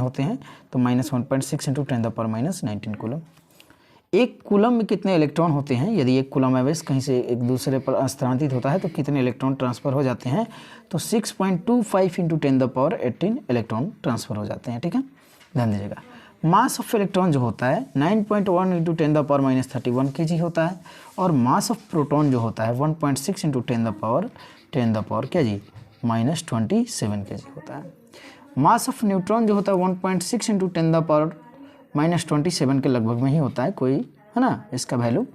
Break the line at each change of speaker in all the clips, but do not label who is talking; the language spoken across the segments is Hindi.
होते हैं, तो -1.6 इंटू 10⁻⁻19 कूलम। एक कूलम में कितने इलेक्ट्रॉन होते हैं, यदि एक कूलम आवेश कहीं से एक दूसरे पर स्थानांतरित होता है तो कितने इलेक्ट्रॉन ट्रांसफ़र हो जाते हैं, तो 6.25 इंटू 10⁻18 इलेक्ट्रॉन ट्रांसफ़र हो जाते हैं। ठीक है, ध्यान दीजिएगा। मास ऑफ इलेक्ट्रॉन जो होता है 9.1 इंटू 10⁻31 kg होता है, और मास ऑफ प्रोटॉन जो होता है 1.6 इंटू 10 क्या जी -27 kg होता है। मास ऑफ न्यूट्रॉन जो होता है 1.6 इंटू 10⁻27 के लगभग में ही होता है, कोई है ना, इसका वैल्यू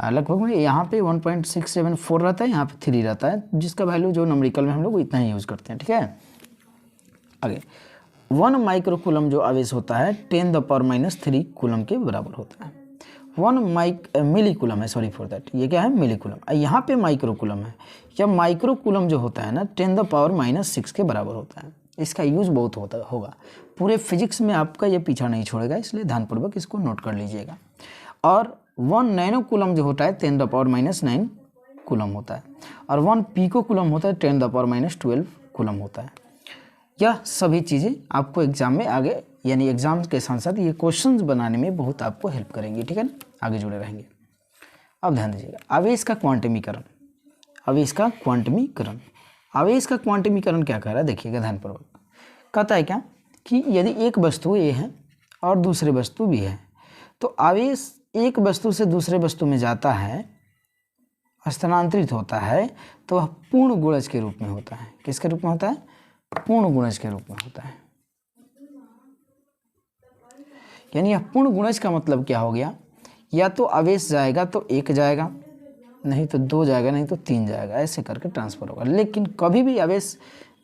लगभग में यहाँ पे 1.674 रहता है, यहाँ पे 3 रहता है, जिसका वैल्यू जो न्यूमेरिकल में हम लोग इतना ही यूज़ करते हैं। ठीक है, आगे 1 माइक्रोकूलम जो आवेश होता है 10⁻³ कूलम के बराबर होता है। 1 मिलीकूलम है, सॉरी फॉर दैट, ये क्या है मिलीकूलम, यहाँ पे माइक्रोकूलम है। या माइक्रोकूलम जो होता है ना 10⁻⁻6 के बराबर होता है। इसका यूज़ बहुत होगा, पूरे फिजिक्स में आपका ये पीछा नहीं छोड़ेगा, इसलिए ध्यानपूर्वक इसको नोट कर लीजिएगा। और 1 नैनोकूलम जो होता है 10⁻⁹ कूलम होता है, और 1 पिकोकूलम होता है 10⁻12 कूलम होता है। यह सभी चीज़ें आपको एग्जाम में आगे, यानी एग्जाम के साथ साथ ये क्वेश्चंस बनाने में बहुत आपको हेल्प करेंगी। ठीक है ना, आगे जुड़े रहेंगे। अब ध्यान दीजिएगा, आवेश का क्वांटमीकरण। आवेश का क्वांटमीकरण, आवेश का क्वांटमीकरण क्या कह रहा है, देखिएगा ध्यानपूर्वक। कहता है क्या कि यदि एक वस्तु ए है और दूसरे वस्तु बी है, तो आवेश एक वस्तु से दूसरे वस्तु में जाता है, स्थानांतरित होता है, तो वह पूर्ण गुणज के रूप में होता है। किसके रूप में होता है, पूर्ण गुणज के रूप में होता है। यानी यह पूर्ण गुणज का मतलब क्या हो गया, या तो आवेश जाएगा तो 1 जाएगा, नहीं तो 2 जाएगा, नहीं तो 3 जाएगा, ऐसे करके ट्रांसफ़र होगा। लेकिन कभी भी आवेश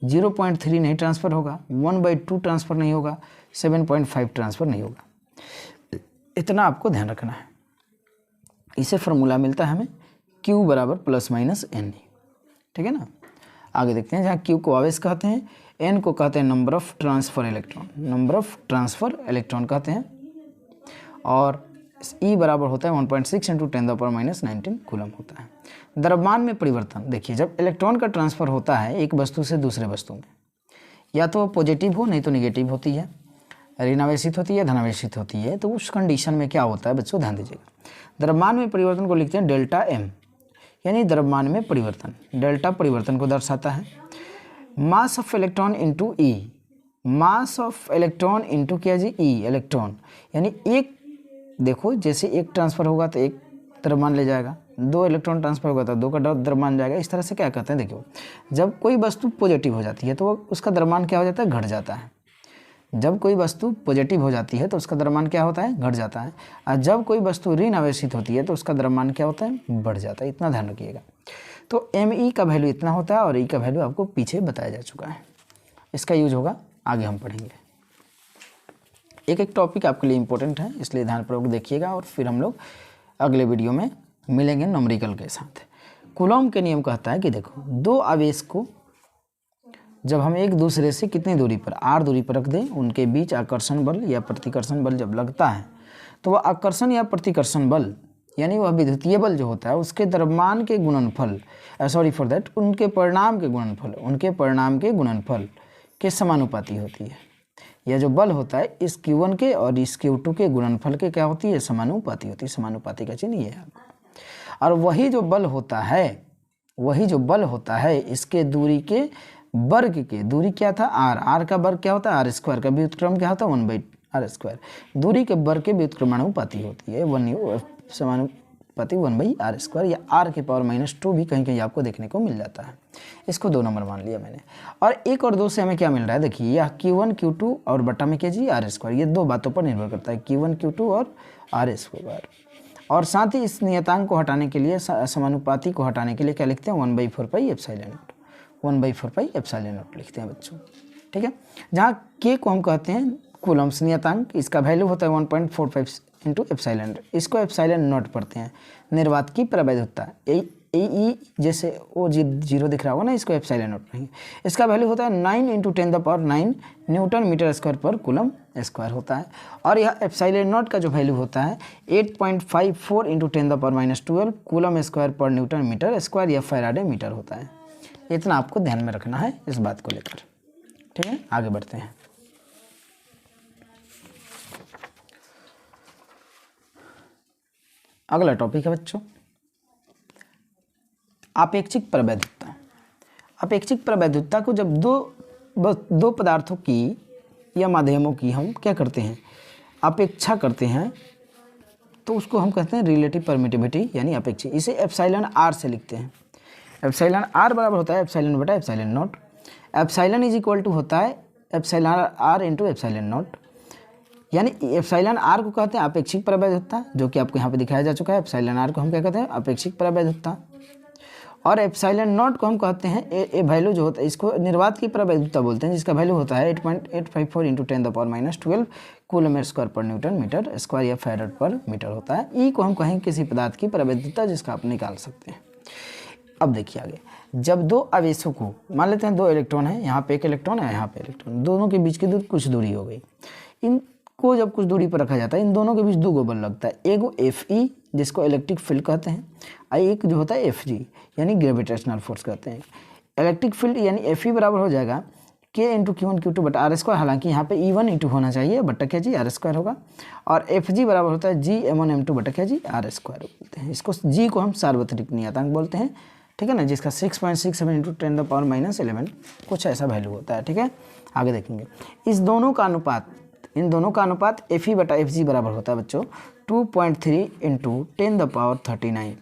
0.3 नहीं ट्रांसफ़र होगा, 1/2 ट्रांसफ़र नहीं होगा, 7.5 ट्रांसफ़र नहीं होगा। इतना आपको ध्यान रखना है। इसे फॉर्मूला मिलता है हमें Q बराबर ±NE। ठीक है ना, आगे देखते हैं। जहाँ Q को आवेश कहते हैं, N को कहते हैं number of transfer electron, number of transfer electron कहते हैं, और E बराबर होता है 1.6 इंटू 10⁻⁻19 कूलम होता है। द्रव्यमान में परिवर्तन, देखिए जब इलेक्ट्रॉन का ट्रांसफ़र होता है एक वस्तु से दूसरे वस्तु में, या तो पॉजिटिव हो नहीं तो निगेटिव होती है, ऋणावेशित होती है, धनावेशित होती है, तो उस कंडीशन में क्या होता है बच्चों, ध्यान दीजिएगा। द्रव्यमान में परिवर्तन को लिखते हैं डेल्टा M, यानी द्रव्यमान में परिवर्तन, डेल्टा परिवर्तन को दर्शाता है। Mass of electron into E, mass of electron into क्या जी E, इलेक्ट्रॉन, यानी एक, देखो जैसे एक ट्रांसफ़र होगा तो एक द्रव्यमान ले जाएगा, 2 इलेक्ट्रॉन ट्रांसफ़र होगा तो 2 का द्रव्यमान जाएगा। इस तरह से क्या कहते हैं, देखिए जब कोई वस्तु पॉजिटिव हो जाती है तो उसका द्रव्यमान क्या हो जाता है, घट जाता है। जब कोई वस्तु पॉजिटिव हो जाती है तो उसका द्रव्यमान क्या होता है, घट जाता है। और जब कोई वस्तु ऋण आवेशित होती है तो उसका द्रव्यमान क्या होता है, बढ़ जाता है। इतना ध्यान रखिएगा। तो ME का वैल्यू इतना होता है, और E का वैल्यू आपको पीछे बताया जा चुका है। इसका यूज होगा, आगे हम पढ़ेंगे। एक एक टॉपिक आपके लिए इम्पोर्टेंट है, इसलिए ध्यानपूर्वक देखिएगा, और फिर हम लोग अगले वीडियो में मिलेंगे न्यूमेरिकल के साथ। कूलॉम के नियम कहता है कि देखो, 2 आवेश को जब हम एक दूसरे से कितनी दूरी पर, r दूरी पर रख दें, उनके बीच आकर्षण बल या प्रतिकर्षण बल जब लगता है, तो वह आकर्षण या प्रतिकर्षण बल, यानी वह विद्युतीय बल जो होता है, उसके द्रव्यमान के गुणनफल, सॉरी फॉर दैट, उनके परिणाम के गुणनफल, उनके परिणाम के गुणनफल के समानुपाती होती है। यह जो बल होता है इस Q1 के और इस Q2 के गुणनफल के क्या होती है, समानुपाती होती है। समानुपाती का चिन्ह ये है। और वही जो बल होता है, वही जो बल होता है इसके दूरी के वर्ग के, दूरी क्या था r, r का वर्ग क्या होता है r² का व्युत्क्रम क्या होता है आर स्क्वायर। दूरी के वर्ग के व्युत्क्रमानुपाती होती है, 1 समानुपाती 1/r स्क्वायर, या r के पावर -2 भी कहीं कहीं आपको देखने को मिल जाता है। इसको 2 नंबर मान लिया मैंने। और 1 और 2 से हमें क्या मिल रहा है, देखिए यह Q1 Q2 और बटा में kg r स्क्वायर, ये 2 बातों पर निर्भर करता है, Q1 Q2 और r स्क्वायर। और साथ ही इस नियतांक को हटाने के लिए, समानुपाती को हटाने के लिए क्या लिखते हैं, 1/4 pi epsilon not, 1/4 pi epsilon not लिखते हैं बच्चों, ठीक है। जहाँ k को हम कहते हैं कूलम्स नियतांक, इसका वैल्यू होता है 1.45 इंटू एप्सिलॉन, इसको एप्सिलॉन नॉट पढ़ते हैं। निर्वात की प्रवैधता ए जैसे ओ 0 दिख रहा होगा ना, इसको एप्सिलॉन नॉट पढ़ेंगे। इसका वैल्यू होता है 9 × 10⁹ न्यूटन मीटर स्क्वायर पर कूलम स्क्वायर होता है। और यह एप्सिलॉन नॉट का जो वैल्यू होता है 8.54 × 10⁻12 कूलम स्क्वायर पर न्यूटन मीटर स्क्वायर या फैराडे मीटर होता है। इतना आपको ध्यान में रखना है इस बात को लेकर, ठीक है। आगे बढ़ते हैं। अगला टॉपिक है बच्चों आपेक्षिक प्रवैधता। आपेक्षिक प्रवैधता को जब दो पदार्थों की या माध्यमों की हम क्या करते हैं, अपेक्षा करते हैं, तो उसको हम कहते हैं रिलेटिव परमिटिविटी यानी अपेक्षिक। इसे एप्सिलॉन r से लिखते हैं। एप्सिलॉन r बराबर होता है एप्सिलॉन बटा epsilon naught. Epsilon is equal to होता है epsilon r into epsilon naught, यानी एप्सिलॉन r को कहते हैं अपेक्षिक प्रवैधता, जो कि आपको यहाँ पे दिखाया जा चुका है। एप्सिलॉन r को हम क्या कहते हैं, अपेक्षिक प्रवैधता। और एप्सिलॉन नॉट को हम कहते हैं ए वैल्यू जो होता है, इसको निर्वात की प्रवैधता बोलते हैं, जिसका वैल्यू होता है 8.854 × 10⁻12 कूलम स्क्वायर पर न्यूटन मीटर स्क्वायर या फैराड पर मीटर होता है। ई को हम कहेंगे किसी पदार्थ की प्रवैधता, जिसका आप निकाल सकते हैं। अब देखिए आगे, जब दो आवेशों को मान लेते हैं, 2 इलेक्ट्रॉन है, यहाँ पे एक इलेक्ट्रॉन है, यहाँ पे इलेक्ट्रॉन, दोनों के बीच की दूरी कुछ दूरी हो गई। इनको जब कुछ दूरी पर रखा जाता है, इन दोनों के बीच 2 बल लगता है, एक Fe जिसको इलेक्ट्रिक फील्ड कहते हैं, और एक जो होता है Fg यानी ग्रेविटेशनल फोर्स कहते हैं। इलेक्ट्रिक फील्ड यानी Fe बराबर हो जाएगा k × Q1 Q2 बटा आर स्क्वायर, हालांकि यहाँ पे E1 E2 होना चाहिए, बटा kg r स्क्वायर होगा। और Fg बराबर होता है G m1 m2 बटा kg r स्क्वायर बोलते हैं। इसको G को हम सार्वत्रिक नियतांक बोलते हैं, ठीक है ना, जिसका 6.67 × 10⁻11 कुछ ऐसा वैल्यू होता है, ठीक है। आगे देखेंगे इन दोनों का अनुपात Fe बटा Fg बराबर होता है बच्चों 2.3 × 10⁻39,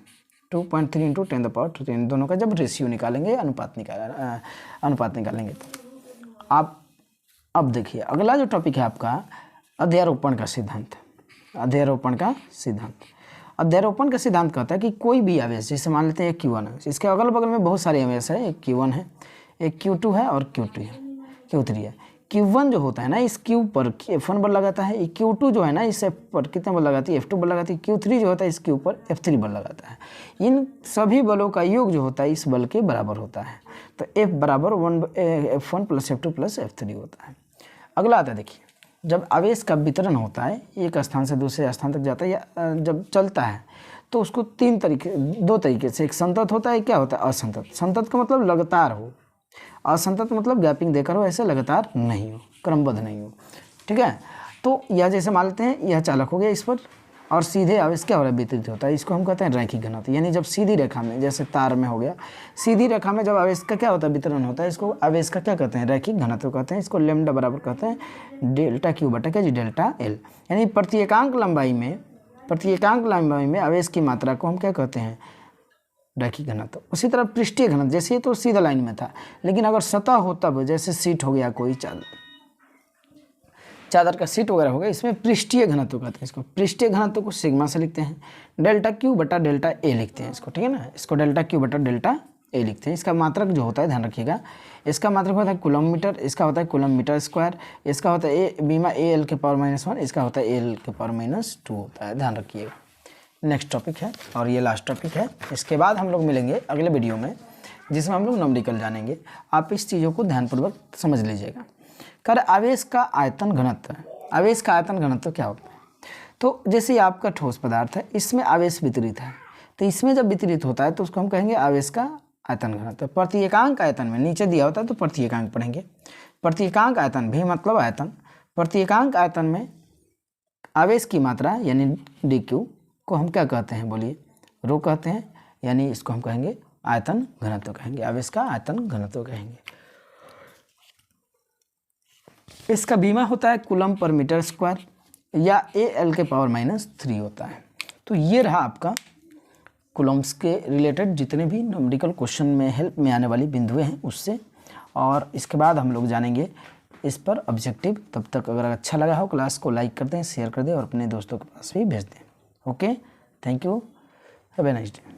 2.3 × 10⁻39। दोनों का जब रेशियो निकालेंगे, अनुपात निकालेंगे तो आप अब देखिए अगला जो टॉपिक है आपका अध्यारोपण का सिद्धांत। अध्यारोपण का सिद्धांत कहता है कि कोई भी आवेश, जैसे मान लेते हैं एक Q1 है, इसके अगल बगल में बहुत सारे आवेश है, एक Q1 है, एक Q2 है और Q3 है। Q1 जो होता है ना, इस Q पर F1 बल लगाता है, Q2 जो है ना, इस F पर कितना बल लगाती है, F2 बल लगाती है, Q3 जो होता है इस Q पर F3 बल लगाता है। इन सभी बलों का योग जो होता है इस बल के बराबर होता है, तो F बराबर F1 + F2 + F3 होता है। अगला आता है, देखिए जब आवेश का वितरण होता है, एक स्थान से दूसरे स्थान तक जाता है या जब चलता है, तो उसको 2 तरीके से, एक संतत होता है, क्या होता है असंतत। संतत का मतलब लगातार हो, असंतत मतलब गैपिंग देकर हो, ऐसे लगातार नहीं हो, क्रमबद्ध नहीं हो, ठीक है। तो यह जैसे मान लेते हैं यह चालक हो गया इस पर, और सीधे आवेश क्या हो रहा है, वितरित होता है, इसको हम कहते हैं रैखिक घनत्व। यानी जब सीधी रेखा में, जैसे तार में हो गया, सीधी रेखा में जब आवेश का क्या होता है, वितरण होता है, इसको आवेश का क्या कहते हैं, रैखिक घनत्व कहते हैं। इसको लैम्डा बराबर कहते हैं ΔQ बटा kg ΔL। यानी प्रत्येकांक लंबाई में आवेश की मात्रा को हम क्या कहते हैं, रैखिक घनत्व। उसी तरह पृष्ठीय घनत्व, जैसे ये तो सीधा लाइन में था, लेकिन अगर सतह हो तब, जैसे सीट हो गया, कोई चादर का सीट वगैरह हो गया, इसमें पृष्ठीय घनत्व कहते हैं। इसको पृष्ठीय घनत्व को सिग्मा से लिखते हैं, ΔQ बटा ΔA लिखते हैं इसको, ठीक है ना। इसको ΔQ बटा ΔA लिखते हैं। इसका मात्रक जो होता है, ध्यान रखिएगा, इसका मात्रक होता है कूलम मीटर, इसका होता है कूलम मीटर स्क्वायर, इसका होता है बीमा AL के पावर -1, इसका होता है AL के पावर -2 होता है, ध्यान रखिएगा। नेक्स्ट टॉपिक है और ये लास्ट टॉपिक है। इसके बाद हम लोग मिलेंगे अगले वीडियो में, जिसमें हम लोग न्यूमेरिकल जानेंगे। आप इस चीज़ों को ध्यानपूर्वक समझ लीजिएगा। आवेश का आयतन घनत्व। आवेश का आयतन घनत्व क्या होता है, तो जैसे आपका ठोस पदार्थ है, इसमें आवेश वितरित है, तो इसमें जब वितरित होता है तो उसको हम कहेंगे आवेश का आयतन घनत्व। प्रत्येकांक आयतन में नीचे दिया होता है तो प्रत्येकांक पढ़ेंगे। प्रत्येकांक आयतन भी मतलब आयतन, प्रत्येकांक आयतन में आवेश की मात्रा यानी dq को हम क्या कहते हैं, बोलिए, रो कहते हैं, यानी इसको हम कहेंगे आयतन घनत्व कहेंगे, आवेश का आयतन घनत्व कहेंगे। इसका बीमा होता है कूलम पर मीटर स्क्वायर या AL के पावर -3 होता है। तो ये रहा आपका कूलम्स के रिलेटेड जितने भी न्यूमेरिकल क्वेश्चन में हेल्प में आने वाली बिंदुएं हैं उससे, और इसके बाद हम लोग जानेंगे इस पर ऑब्जेक्टिव। तब तक अगर अच्छा लगा हो क्लास को लाइक कर दें, शेयर कर दें और अपने दोस्तों के पास भी भेज दें। Okay, thank you, have a nice day.